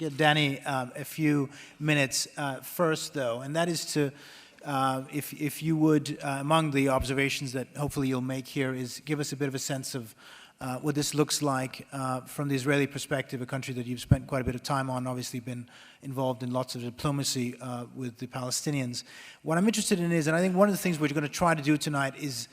give Danny a few minutes first, though, and that is to, if you would, among the observations that hopefully you'll make here, is give us a bit of a sense of what this looks like from the Israeli perspective, a country that you've spent quite a bit of time on, obviously been involved in lots of diplomacy with the Palestinians. What I'm interested in is, and I think one of the things we're going to try to do tonight is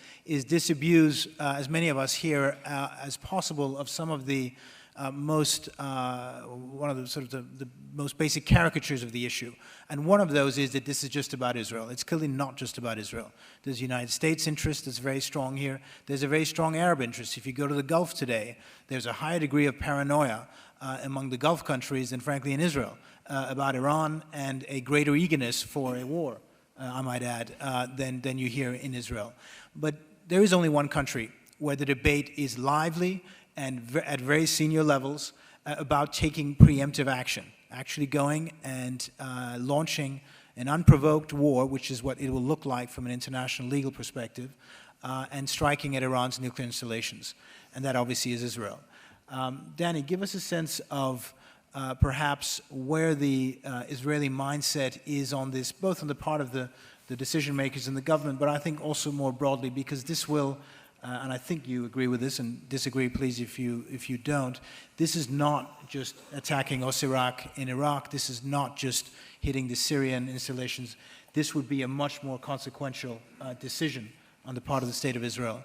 disabuse as many of us here as possible of some of the one of the sort of the most basic caricatures of the issue. And one of those is that this is just about Israel. It's clearly not just about Israel. There's United States interest that's very strong here. There's a very strong Arab interest. If you go to the Gulf today, there's a higher degree of paranoia among the Gulf countries than, frankly, in Israel about Iran, and a greater eagerness for a war, I might add, than you hear in Israel. But there is only one country where the debate is lively and at very senior levels about taking preemptive action, actually going and launching an unprovoked war, which is what it will look like from an international legal perspective, and striking at Iran's nuclear installations. And that obviously is Israel. Danny, give us a sense of perhaps where the Israeli mindset is on this, both on the part of the decision makers in the government, but I think also more broadly, because this will, and I think you agree with this, and disagree, please, if you don't. This is not just attacking Osirak in Iraq. This is not just hitting the Syrian installations. This would be a much more consequential decision on the part of the State of Israel.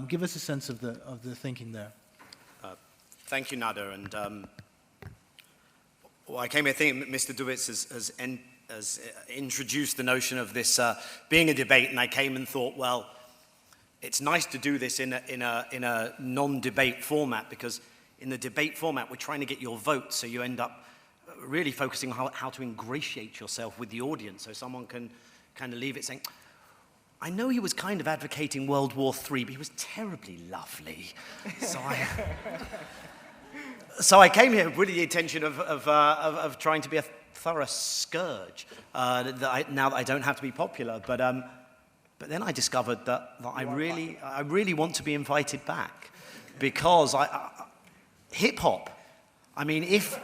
Give us a sense of the thinking there. Thank you, Nader. And well, I came here thinking Mr. Dubitz has introduced the notion of this being a debate, and I came and thought, well, it's nice to do this in a non-debate format, because in the debate format, we're trying to get your vote, so you end up really focusing on how to ingratiate yourself with the audience, so someone can kind of leave it saying, I know he was kind of advocating World War III, but he was terribly lovely. So I came here with the intention of trying to be a thorough scourge, now that I don't have to be popular, but then I discovered that I really want to be invited back, because hip-hop, I mean, if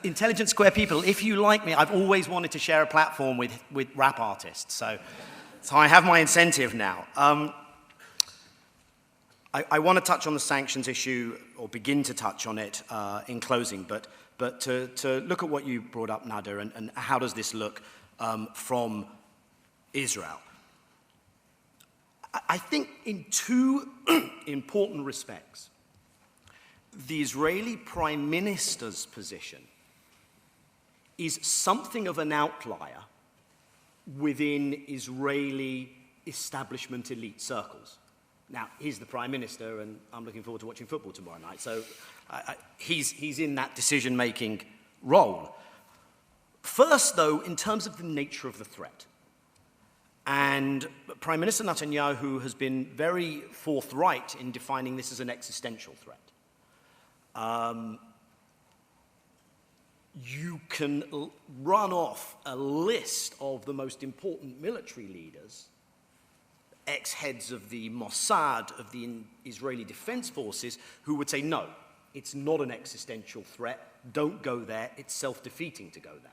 Intelligent Square people, if you like me, I've always wanted to share a platform with rap artists, so I have my incentive now. I want to touch on the sanctions issue, or begin to touch on it in closing, but to look at what you brought up, Nader, and how does this look from Israel? I think in two important respects, the Israeli Prime Minister's position is something of an outlier within Israeli establishment elite circles. Now, he's the Prime Minister, and I'm looking forward to watching football tomorrow night, so he's in that decision-making role. First, though, in terms of the nature of the threat, and Prime Minister Netanyahu has been very forthright in defining this as an existential threat. You can run off a list of the most important military leaders, ex-heads of the Mossad, of the Israeli Defense Forces, who would say, no, it's not an existential threat, don't go there, it's self-defeating to go there.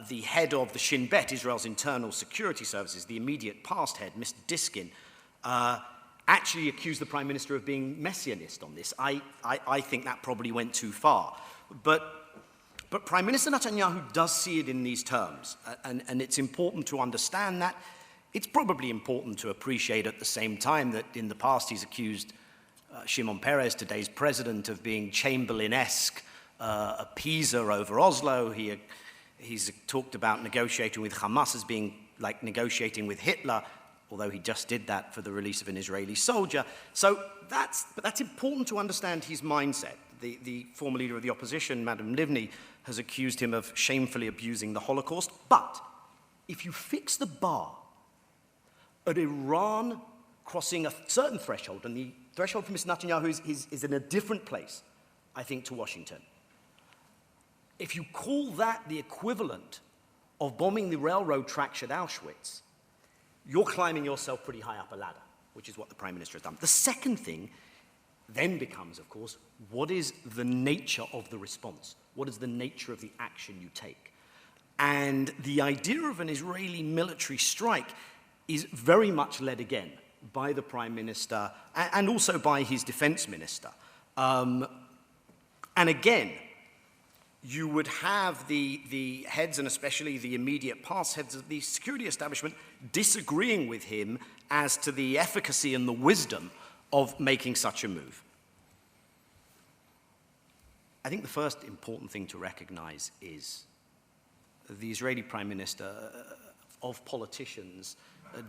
The head of the Shin Bet, Israel's internal security services, the immediate past head, Mr. Diskin, actually accused the Prime Minister of being messianist on this. I think that probably went too far. But Prime Minister Netanyahu does see it in these terms, and it's important to understand that. It's probably important to appreciate at the same time that in the past he's accused Shimon Peres, today's president, of being Chamberlain-esque appeaser over Oslo. He's talked about negotiating with Hamas as being like negotiating with Hitler, although he just did that for the release of an Israeli soldier. So that's important to understand his mindset. The former leader of the opposition, Madam Livni, has accused him of shamefully abusing the Holocaust. But if you fix the bar at Iran crossing a certain threshold, and the threshold for Mr. Netanyahu is in a different place, I think, to Washington. If you call that the equivalent of bombing the railroad tracks at Auschwitz, you're climbing yourself pretty high up a ladder, which is what the Prime Minister has done. The second thing then becomes, of course, what is the nature of the response? What is the nature of the action you take? And the idea of an Israeli military strike is very much led again by the Prime Minister and also by his defense minister. And again, you would have the heads, and especially the immediate past heads of the security establishment, disagreeing with him as to the efficacy and the wisdom of making such a move. I think the first important thing to recognize is the Israeli Prime Minister of politicians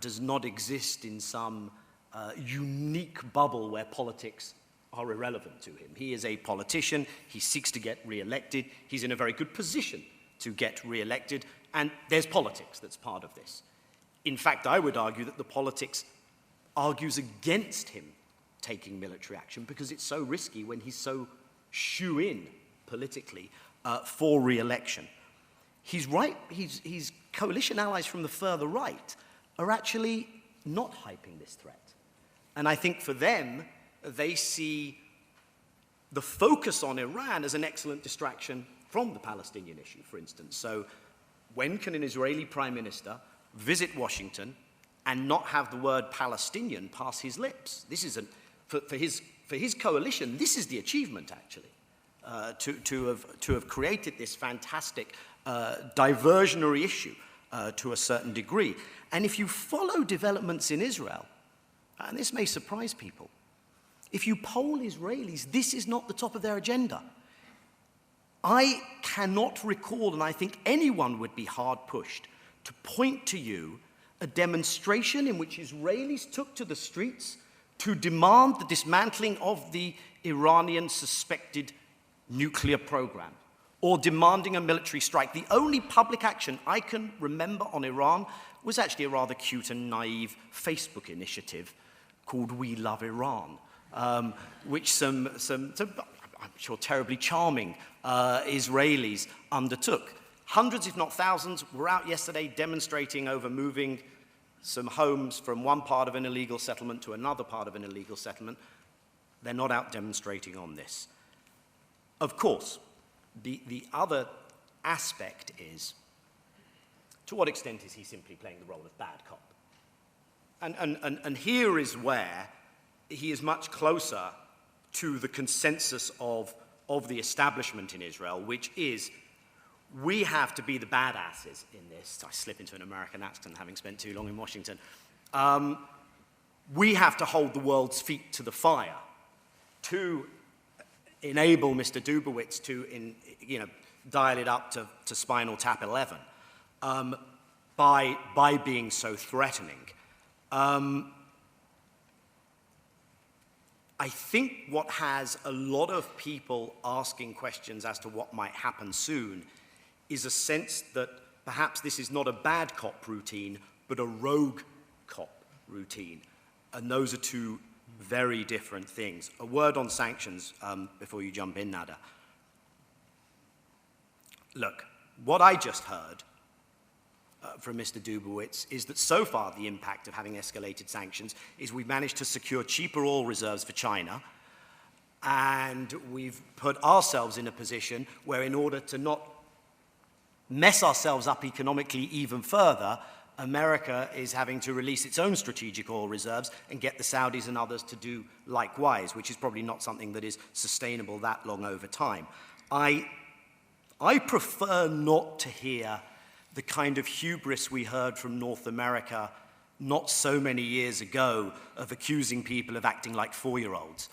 does not exist in some unique bubble where politics are irrelevant to him. He is a politician. He seeks to get re-elected. He's in a very good position to get re-elected, and there's politics that's part of this. In fact, I would argue that the politics argues against him taking military action because it's so risky when he's so shoe-in politically for re-election. He's right. His coalition allies from the further right are actually not hyping this threat. And I think for them, they see the focus on Iran as an excellent distraction from the Palestinian issue, for instance. So when can an Israeli prime minister visit Washington and not have the word Palestinian pass his lips? This is for his coalition, this is the achievement, actually, to have created this fantastic diversionary issue to a certain degree. And if you follow developments in Israel, and this may surprise people, if you poll Israelis, this is not the top of their agenda. I cannot recall, and I think anyone would be hard-pushed, to point to you a demonstration in which Israelis took to the streets to demand the dismantling of the Iranian suspected nuclear program, or demanding a military strike. The only public action I can remember on Iran was actually a rather cute and naive Facebook initiative called We Love Iran, which some I'm sure terribly charming Israelis undertook. Hundreds, if not thousands, were out yesterday demonstrating over moving some homes from one part of an illegal settlement to another part of an illegal settlement. They're not out demonstrating on this. Of course, the other aspect is, to what extent is he simply playing the role of bad cop? And here is where he is much closer to the consensus of the establishment in Israel, which is, we have to be the badasses in this. I slip into an American accent having spent too long in Washington. We have to hold the world's feet to the fire to enable Mr. Dubowitz to dial it up to Spinal Tap 11 by being so threatening. I think what has a lot of people asking questions as to what might happen soon is a sense that perhaps this is not a bad cop routine, but a rogue cop routine. And those are two very different things. A word on sanctions before you jump in, Nada. Look, what I just heard from Mr. Dubowitz is that so far the impact of having escalated sanctions is we've managed to secure cheaper oil reserves for China, and we've put ourselves in a position where, in order to not mess ourselves up economically even further, America is having to release its own strategic oil reserves and get the Saudis and others to do likewise, which is probably not something that is sustainable that long over time. I prefer not to hear the kind of hubris we heard from North America not so many years ago of accusing people of acting like four-year-olds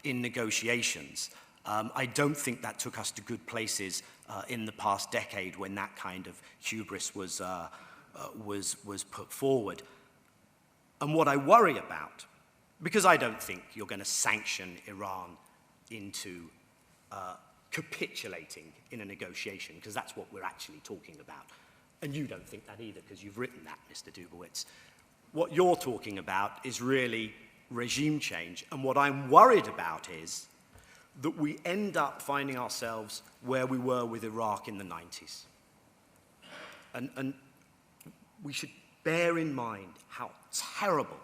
in negotiations. I don't think that took us to good places in the past decade when that kind of hubris was put forward. And what I worry about, because I don't think you're going to sanction Iran into capitulating in a negotiation, because that's what we're actually talking about. And you don't think that either, because you've written that, Mr. Dubowitz. What you're talking about is really regime change. And what I'm worried about is that we end up finding ourselves where we were with Iraq in the 90s. And we should bear in mind how terrible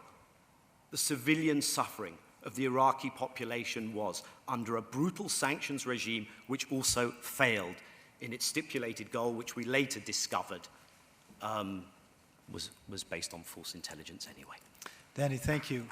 the civilian suffering of the Iraqi population was under a brutal sanctions regime which also failed in its stipulated goal, which we later discovered was based on false intelligence anyway. Danny, thank you.